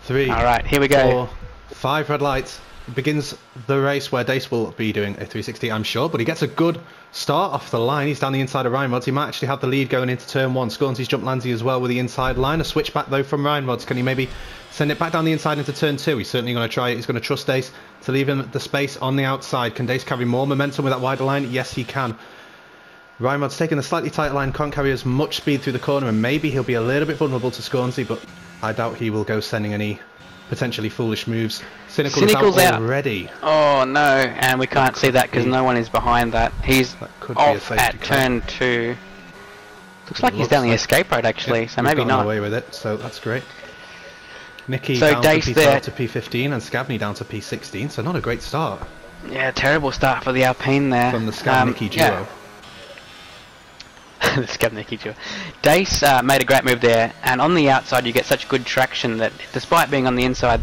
3. Alright, here we go. 4, 5 red lights. Begins the race where Dace will be doing a 360, I'm sure, but he gets a good start off the line. He's down the inside of Ryan He might actually have the lead going into turn 1. Scornsy's jumped Landsy as well with the inside line. A switch back though from Ryan Can he maybe send it back down the inside into turn 2? He's certainly going to try it. He's going to trust Dace to leave him the space on the outside. Can Dace carry more momentum with that wider line? Yes, he can. Ryan taking the slightly tighter line, can't carry as much speed through the corner, and maybe he'll be a little bit vulnerable to Scornsy, but I doubt he will go sending any potentially foolish moves. Cynical's out already. Oh no, and we can't see that because no one is behind that. He's off at turn 2. Looks like he's down the escape road actually, so maybe not. Away with it, so that's great. Nicky so down Dace to P12 to P15 and Scavney down to P16, so not a great start. Yeah, terrible start for the Alpine there. From the Scav-Nicky duo. Yeah. The Scav-Nicky duo. Dace made a great move there, and on the outside you get such good traction that despite being on the inside,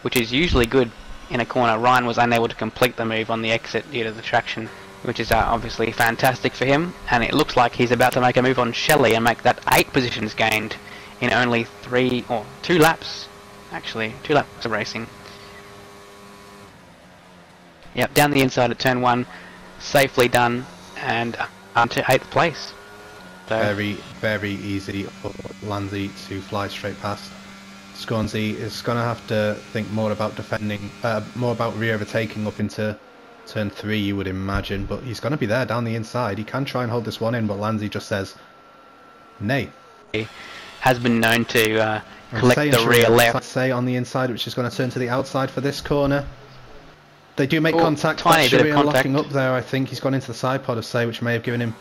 which is usually good in a corner, Ryan was unable to complete the move on the exit due to the traction, which is obviously fantastic for him, and it looks like he's about to make a move on Shelley and make that 8 positions gained in only 2 laps, actually, 2 laps of racing. Yep, down the inside at turn 1, safely done, and onto 8th place. So very, very easy for Landsy to fly straight past. Scornsy is going to have to think more about defending, more about re-overtaking up into turn 3, you would imagine, but he's going to be there down the inside. He can try and hold this one in, but Landsy just says, nay. He has been known to collect the rear left. Say on the inside, which is going to turn to the outside for this corner. They do make contact. Tiny bit of contact. Locking up there, I think. He's gone into the side pod of Say, which may have given him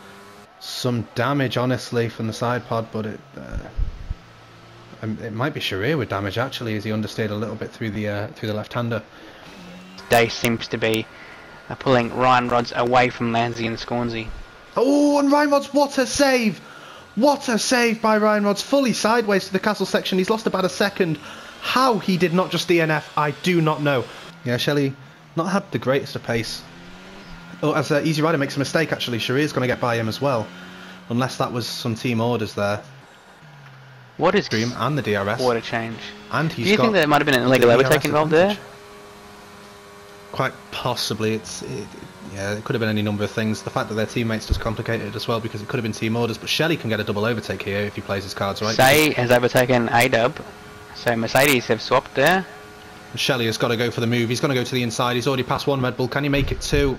some damage, honestly, from the side pod, but it might be Sharir with damage, actually, as he understeered a little bit through the left-hander. Dace seems to be pulling Ryan Rods away from Landsy and Scornsy. Oh, and Ryan Rods, what a save! What a save by Ryan Rods, fully sideways to the castle section. He's lost about a second. How he did not just DNF, I do not know. Yeah, Shelley not had the greatest of pace. Oh, as Easy Rider makes a mistake, actually, Sharir's going to get by him as well. Unless that was some team orders there. What is Dream and the DRS? Order change. And he's Do you think there might have been an illegal overtake involved there? Quite possibly. Yeah, it could have been any number of things. The fact that their teammates just complicated it as well, because it could have been team orders. But Shelley can get a double overtake here if he plays his cards right. Say has overtaken A-Dub, so Mercedes have swapped there. Shelley has got to go for the move. He's going to go to the inside. He's already passed 1 Red Bull. Can he make it 2?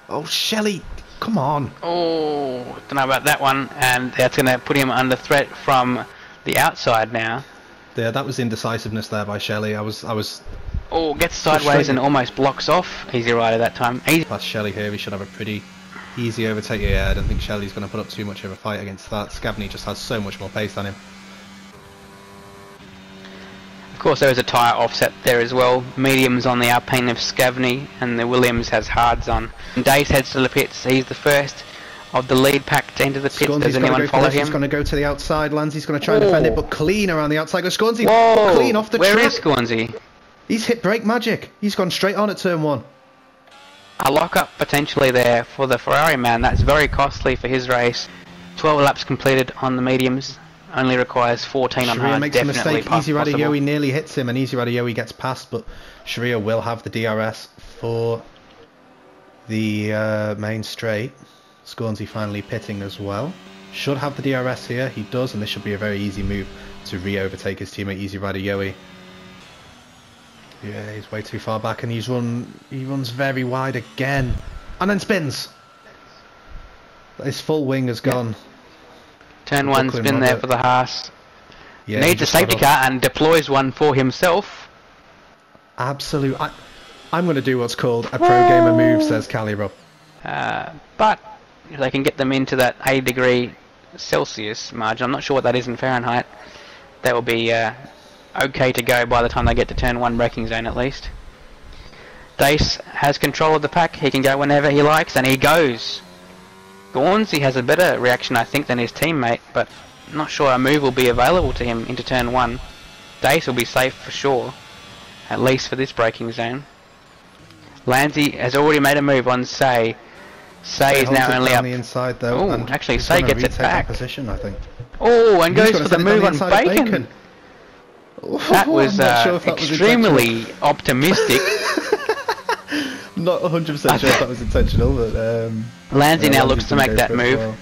Oh, Shelley, come on. Oh, don't know about that one. And that's going to put him under threat from the outside now. Yeah, that was indecisiveness there by Shelley. I was. Oh, gets sideways and almost blocks off Easy Rider that time. Plus Shelley here, he should have a pretty easy overtake. Yeah, I don't think Shelley's going to put up too much of a fight against that. Scavney just has so much more pace than him. Of course, there is a tyre offset there as well. Mediums on the Alpine of Scavney, and the Williams has hards on. And Dace heads to the pits. He's the first of the lead pack to enter the pits. Does anyone follow him? He's going to go to the outside. Lansy's going to try and defend it, but clean around the outside. Goes Scornsy. Whoa, clean off the track. Where is Scornsy? He's hit brake magic. He's gone straight on at turn 1. A lock-up potentially there for the Ferrari man. That's very costly for his race. 12 laps completed on the mediums. Only requires 14 on hard. Makes a mistake. Easy Rider Yowie nearly hits him, and Easy Rider Yowie gets past, but Sharir will have the DRS for the main straight. Scornsy finally pitting as well. Should have the DRS here. He does, and this should be a very easy move to re-overtake his teammate Easy Rider Yowie. Yeah, he's way too far back, and he runs very wide again, and then spins. His full wing has gone. Turn 1 spin there for the Haas. Yeah, needs a safety car and deploys one for himself. Absolute. I'm going to do what's called a pro gamer move, says Calibro. But if they can get them into that 80 degree Celsius margin, I'm not sure what that is in Fahrenheit, that will be okay to go by the time they get to turn 1 braking zone at least. Dace has control of the pack. He can go whenever he likes, and he goes. Gornsey has a better reaction, I think, than his teammate, but I'm not sure a move will be available to him into turn 1. Dace will be safe for sure, at least for this braking zone. Landsy has already made a move on Say. Say is now only up. The inside though. Oh, actually, Say gets it back. Position, I think. Oh, and goes for the move on Bacon. That was I'm not sure if that was extremely optimistic. Not 100% sure if that was intentional, but Lansy now looks Lansy's to gonna make go that for it as move. well.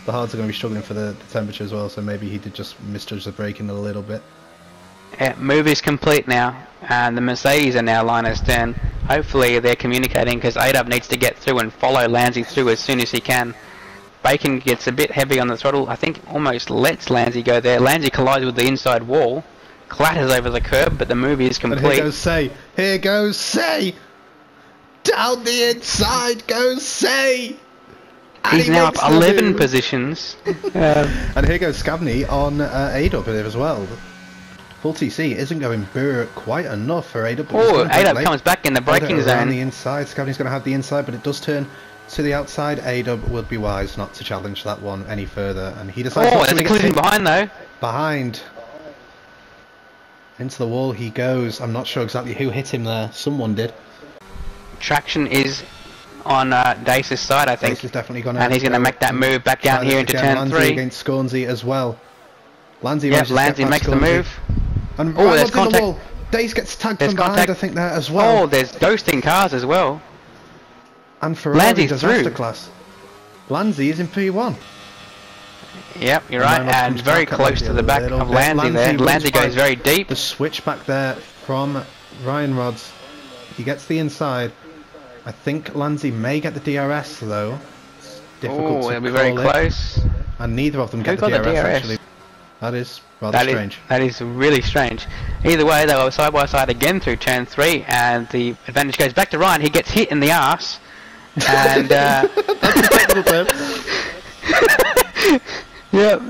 The hards are going to be struggling for the temperature as well, so maybe he did just misjudge the braking a little bit. Yeah, move is complete now, and the Mercedes are now line astern. Hopefully they're communicating, because ADub needs to get through and follow Lansy through as soon as he can. Bacon gets a bit heavy on the throttle, I think almost lets Lansy go there. Lansy collides with the inside wall, clatters over the curb, but the move is complete. And here goes Say, here goes Say! Down the inside goes Say! He's now up 11 positions. And here goes Scavney on ADub as well. Full TC isn't going quite enough for ADub. Oh, ADub comes back in the braking around zone. The inside. Scavney's going to have the inside, but it does turn to the outside. ADub would be wise not to challenge that one any further, and he decides. Oh, there's a collision behind though. Behind. Into the wall he goes. I'm not sure exactly who hit him there. Someone did. Traction is on Dace's side, I think. Dace is definitely going to. And he's going to make that move back down here into turn Lansy 3. Against Scornsey as well. Lansy, yep, Lansy makes the move. And oh, there's contact. The wall. Dace gets tagged from behind, I think, there as well. Oh, there's ghosting cars as well. And Ferrari Lansy's does through. Masterclass. Lansy is in P1. Yep, you're right, and very close to the back of Lansy there. Lansy goes very deep. The switch back there from Ryan Rods. He gets the inside. I think Lansy may get the DRS though. It's difficult to it'll be very close. And neither of them get the DRS, actually. That is rather strange. That is really strange. Either way, they were side by side again through turn 3, and the advantage goes back to Ryan. He gets hit in the arse, and that's a technical term. Yep.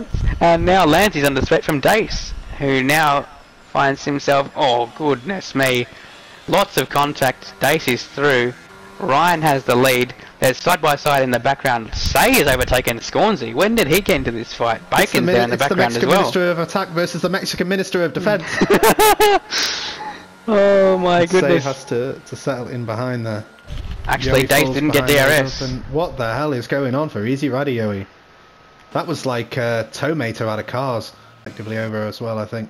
And now Lansy's under threat from Dace, who now finds himself. Oh goodness me! Lots of contact. Dace is through. Ryan has the lead. There's side by side in the background. Say has overtaken Scornsey. When did he get into this fight? Bacon's there in the background as well. It's the Mexican Minister of Attack versus the Mexican Minister of Defense. Oh my goodness. Say has to settle in behind there. Actually, Dace didn't get DRS. What the hell is going on for Easy Raddy Yoey? That was like Tomato out of cars. Effectively over as well, I think.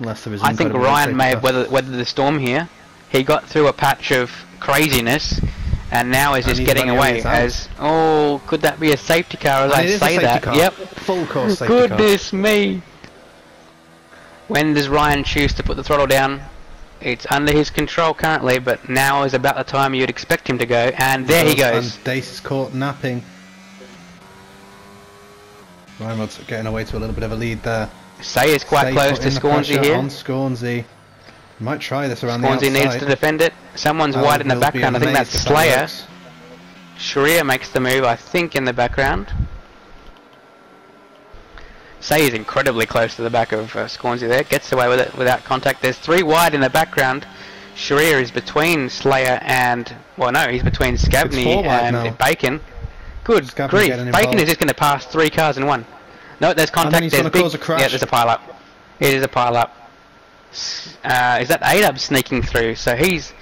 Unless there was. I think Ryan may have weathered the storm here. He got through a patch of craziness, and now is just getting away. As could that be a safety car? As I say that, car. Yep. Full course safety car. Goodness me! When does Ryan choose to put the throttle down? It's under his control currently, but now is about the time you'd expect him to go. And there he goes. And Dace is caught napping. Ryan Rod's getting away to a little bit of a lead there. Say is quite close to Scornsey here. On Scornsey. Might try this around the outside. Scornsey needs to defend it. Someone's wide in the background. I think that's Slayer. Sharia makes the move, I think, in the background. Say is incredibly close to the back of Scornsey there. Gets away with it without contact. There's 3 wide in the background. Sharia is between Slayer and... Well, no, he's between Scavney and Bacon. Good grief. Bacon is just going to pass 3 cars in one. No, there's contact. There's cause a crash. Yeah, there's a pile up. It is a pile up. Is that ADub sneaking through? So he's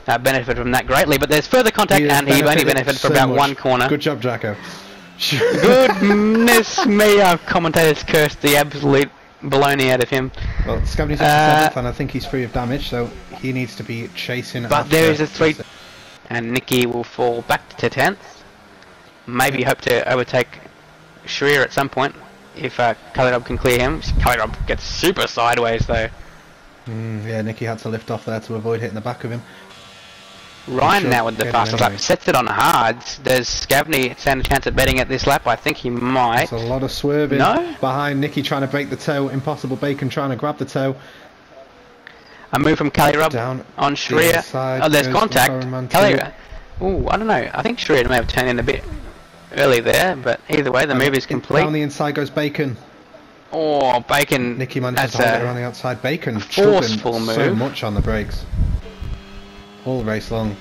benefited from that greatly. But there's further contact, and he only benefited from about one corner. Good job, Jacko. Goodness me, our commentators cursed the absolute baloney out of him. Well, Scavney's up to 7th, and I think he's free of damage, so he needs to be chasing. But there is a 3, and Nicky will fall back to 10th. Maybe hope to overtake Sharia at some point if Kalirob can clear him. Kalirob gets super sideways though. Yeah, Nicky had to lift off there to avoid hitting the back of him. Ryan now with the fastest lap sets it on hards. Does Scavney stand a chance at betting at this lap? I think he might. There's a lot of swerving behind Nicky trying to break the toe. Impossible Bacon trying to grab the toe. A move from Kalirob down on Sharia. Oh, there's contact. Kalirob. Oh, I don't know. I think Sharia may have turned in a bit early there, but either way, the move is complete. Down the inside goes Bacon. Oh, Bacon. Nicky manages to hold it around the outside. Bacon forceful move. So much on the brakes. All race long.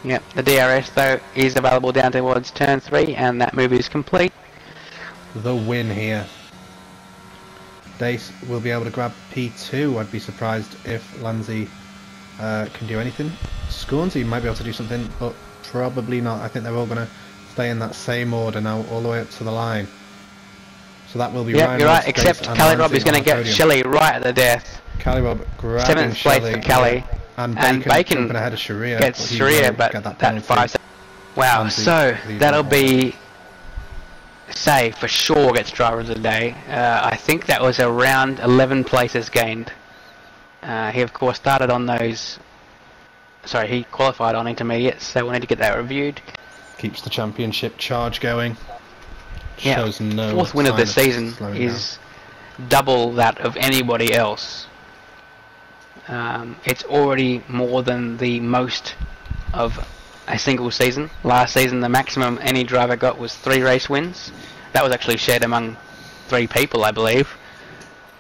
Yep, the DRS though is available down towards turn 3, and that move is complete. The win here. Dace will be able to grab P2. I'd be surprised if Lansy can do anything. Scornsey might be able to do something, but probably not. I think they're all going to stay in that same order now, all the way up to the line. So that will be Yeah, Ryan you're right, Robb's except place and Callie Lanzi Robb is going to on the get podium. Shelley right at the death. Callie Robb grabbing 7th place Shelley, for Callie. yeah. And And Bacon, Bacon jumping ahead of Sharia. gets he Sharia, will but get that that penalty. 5 seconds. Wow, Lanzi so leading that'll on. be, say, for sure gets driver of the day. I think that was around 11 places gained. He, of course, started on those... Sorry, he qualified on intermediates, so we'll need to get that reviewed. Keeps the championship charge going. Yeah, Shows no 4th win of the sign season slowing is double that of anybody else. It's already more than the most of a single season. Last season the maximum any driver got was 3 race wins. That was actually shared among 3 people, I believe.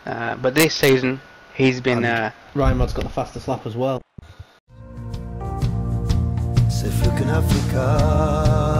But this season he's been... Ryan Rod's got the fastest lap as well. Africa.